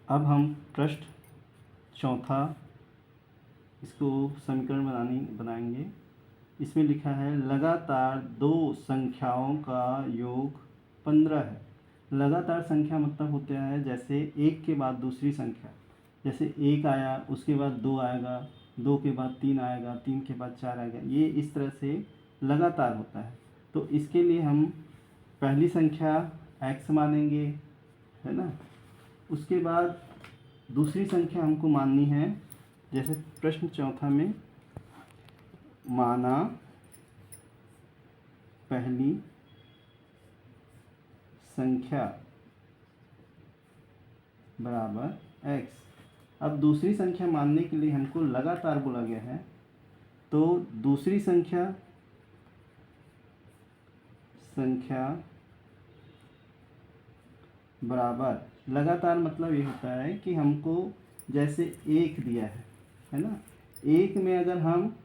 अब हम प्रश्न चौथा इसको समीकरण बनाएंगे। इसमें लिखा है लगातार दो संख्याओं का योग 15 है। लगातार संख्या मतलब होता है जैसे एक के बाद दूसरी संख्या, जैसे एक आया उसके बाद दो आएगा, दो के बाद तीन आएगा, तीन के बाद चार आएगा, ये इस तरह से लगातार होता है। तो इसके लिए हम पहली संख्या x मानेंगे, है ना। उसके बाद दूसरी संख्या हमको माननी है, जैसे प्रश्न चौथा में माना पहली संख्या बराबर x। अब दूसरी संख्या मानने के लिए हमको लगातार बोला गया है, तो दूसरी संख्या बराबर लगातार मतलब ये होता है कि हमको जैसे एक दिया है ना, एक में अगर हम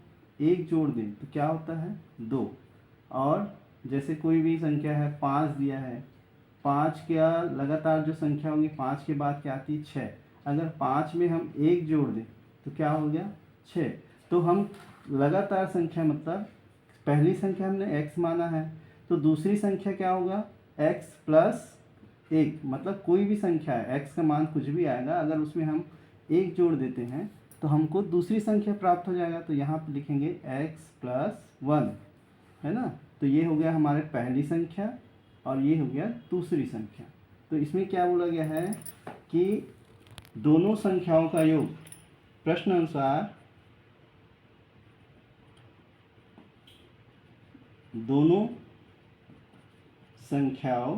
एक जोड़ दें तो क्या होता है 2। और जैसे कोई भी संख्या है 5 दिया है, 5 क्या लगातार जो संख्या होगी 5 के बाद क्या आती है 6, अगर 5 में हम एक जोड़ दें तो क्या हो गया 6। तो हम लगातार संख्या मतलब पहली संख्या हमने x माना है, तो दूसरी संख्या क्या होगा x प्लस 1, मतलब कोई भी संख्या है x का मान कुछ भी आएगा, अगर उसमें हम एक जोड़ देते हैं तो हमको दूसरी संख्या प्राप्त हो जाएगा। तो यहाँ पर लिखेंगे x प्लस 1, है ना। तो ये हो गया हमारे पहली संख्या और ये हो गया दूसरी संख्या। तो इसमें क्या बोला गया है कि दोनों संख्याओं का योग प्रश्न अनुसार दोनों संख्याओं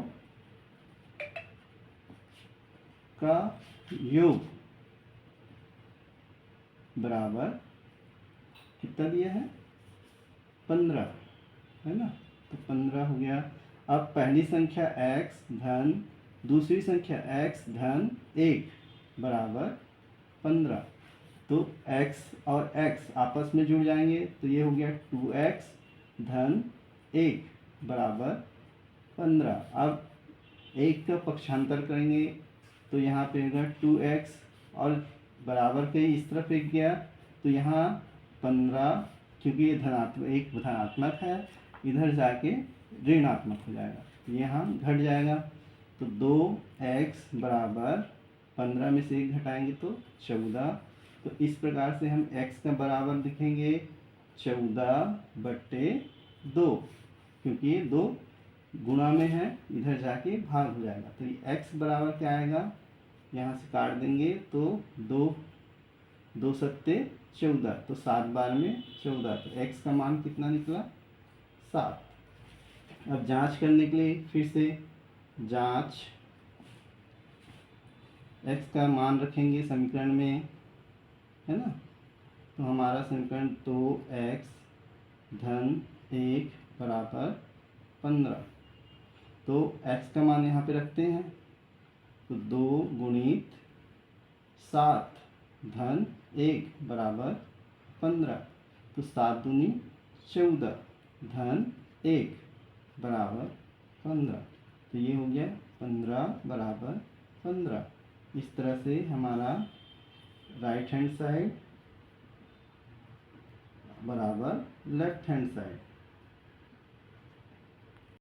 का योग बराबर कितना दिया है 15, है ना। तो 15 हो गया। अब पहली संख्या x धन दूसरी संख्या x धन 1 बराबर 15, तो x और x आपस में जुड़ जाएंगे, तो ये हो गया 2x धन 1 बराबर 15। अब 1 का पक्षांतर करेंगे तो यहाँ पे होगा 2x और बराबर के इस तरफ एक गया, तो यहाँ 15, क्योंकि ये धनात्मक एक धनात्मक है, इधर जाके ऋणात्मक हो जाएगा, तो यहाँ घट जाएगा। तो 2x बराबर 15 में से 1 घटाएंगे तो 14। तो इस प्रकार से हम x का बराबर लिखेंगे 14/2, क्योंकि ये 2 गुणा में है, इधर जाके भाग हो जाएगा। तो ये x बराबर क्या आएगा, यहाँ से काट देंगे तो 2 सत्ते 14, तो 7 बार में 14, तो x का मान कितना निकला 7। अब जांच करने के लिए फिर से जांच x का मान रखेंगे समीकरण में, है ना। तो हमारा समीकरण 2x धन 1 बराबर 15। तो x का मान यहाँ पे रखते हैं, तो 2 गुणित 7 धन 1 बराबर 15, तो 7 दूनी 14 धन 1 बराबर 15, तो ये हो गया 15 बराबर 15। इस तरह से हमारा राइट हैंड साइड बराबर लेफ्ट हैंड साइड